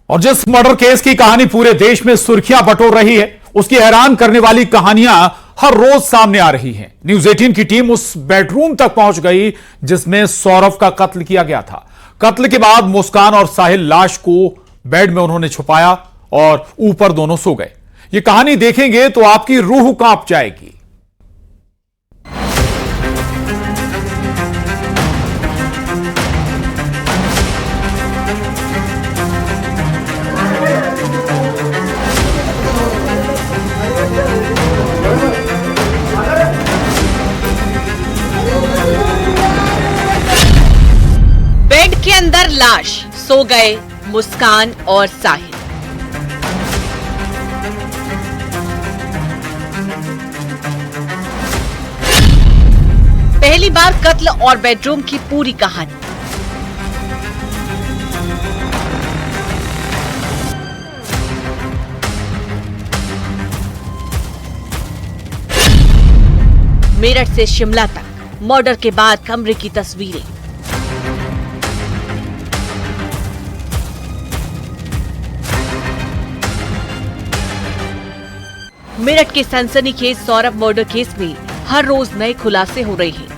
और जिस murder case की कहानी पूरे देश में सुर्खियां बटोर रही है, उसकी हैरान करने वाली कहानियां हर रोज सामने आ रही हैं। न्यूज 18 की टीम उस बेडरूम तक पहुंच गई जिसमें सौरभ का कत्ल किया गया था। कत्ल के बाद मुस्कान और साहिल लाश को बेड में उन्होंने छुपाया और ऊपर दोनों सो गए। यह कहानी देखेंगे तो आपकी रूह कांप जाएगी। बेड के अंदर लाश, सो गए मुस्कान और साहिल। पहली बार कत्ल और बेडरूम की पूरी कहानी। मेरठ से शिमला तक मर्डर के बाद कमरे की तस्वीरें। मेरठ के सनसनीखेज सौरभ मर्डर केस में हर रोज नए खुलासे हो रहे हैं।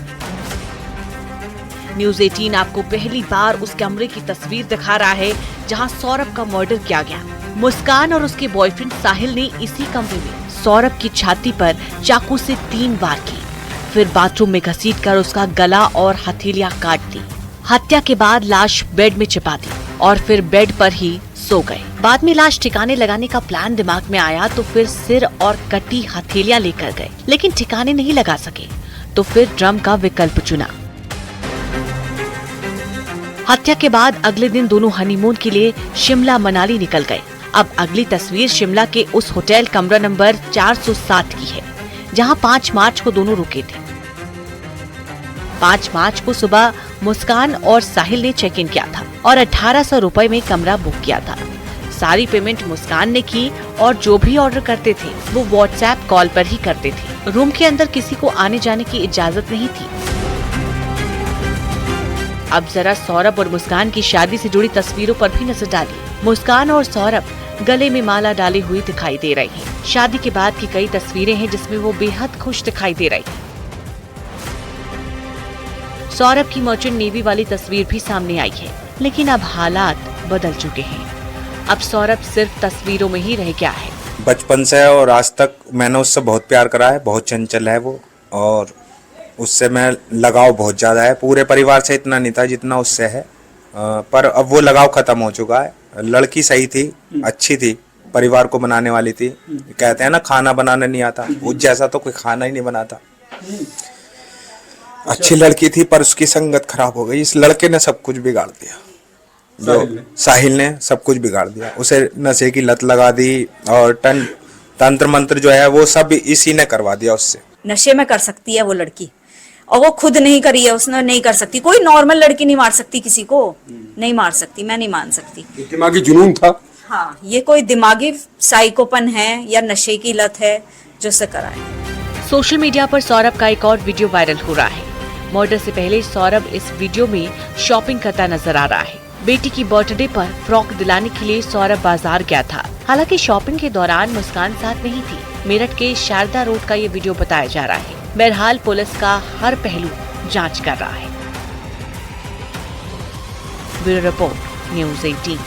न्यूज 18 आपको पहली बार उस कमरे की तस्वीर दिखा रहा है जहां सौरभ का मर्डर किया गया। मुस्कान और उसके बॉयफ्रेंड साहिल ने इसी कमरे में सौरभ की छाती पर चाकू से 3 वार की, फिर बाथरूम में घसीटकर उसका गला और हथेलियां काट दी। हत्या के बाद लाश बेड में छिपा दी और फिर बेड पर ही सो गए। बाद में लाश ठिकाने लगाने का प्लान दिमाग में आया तो फिर सिर और कटी हथेलियां लेकर गए, लेकिन ठिकाने नहीं लगा सके तो फिर ड्रम का विकल्प चुना। हत्या के बाद अगले दिन दोनों हनीमून के लिए शिमला मनाली निकल गए। अब अगली तस्वीर शिमला के उस होटल कमरा नंबर 407 की है जहां 5 मार्च को दोनों रुके थे। 5 मार्च को सुबह मुस्कान और साहिल ने चेक इन किया था और 1800 रुपए में कमरा बुक किया था। सारी पेमेंट मुस्कान ने की और जो भी ऑर्डर करते थे वो व्हाट्सएप कॉल पर ही करते थे। रूम के अंदर किसी को आने जाने की इजाजत नहीं थी। अब जरा सौरभ और मुस्कान की शादी से जुड़ी तस्वीरों पर भी नजर डाली। मुस्कान और सौरभ गले में माला डाली हुई दिखाई दे रही हैं। शादी के बाद की कई तस्वीरें हैं जिसमें वो बेहद खुश दिखाई दे रही हैं। सौरभ की मर्चेंट नेवी वाली तस्वीर भी सामने आई है, लेकिन अब हालात बदल चुके हैं। अब सौरभ सिर्फ तस्वीरों में ही रह गया है। बचपन से और आज तक मैंने उससे बहुत प्यार करा है। बहुत चंचल है वो और उससे मैं लगाव बहुत ज़्यादा है। पूरे परिवार से इतना नहीं था जितना उससे है, पर अब वो लगाव ख़त्म हो चुका है। लड़की सही थी, अच्छी थी, परिवार को बनाने वाली थी। कहते हैं ना खाना बनाना नहीं आता, उस जैसा तो कोई खाना ही नहीं बनाता। अच्छी लड़की थी पर उसकी संगत खराब हो गई। इस लड़के ने सब कुछ बिगाड़ दिया, जो साहिल ने सब कुछ बिगाड़ दिया। उसे नशे की लत लगा दी और तंत्र मंत्र जो है वो सब इसी ने करवा दिया उससे। नशे में कर सकती है वो लड़की और वो खुद नहीं करी है, उसने नहीं कर सकती। कोई नॉर्मल लड़की नहीं मार सकती किसी को, नहीं मार सकती, मैं नहीं मान सकती। दिमागी जुनून था। हाँ, ये कोई दिमागी साइकोपन है या नशे की लत है जो से करा है। सोशल मीडिया पर सौरभ का एक और वीडियो वायरल हो रहा है। मर्डर से पहले सौरभ इस वीडियो में शॉपिंग करता नजर आ रहा है। बेटी की बर्थडे पर फ्रॉक दिलाने के लिए सौरभ बाजार गया था। हालांकि शॉपिंग के दौरान मुस्कान साथ नहीं थी। मेरठ के शारदा रोड का ये वीडियो बताया जा रहा है। बहरहाल पुलिस का हर पहलू जांच कर रहा है। Bureau report, news 18।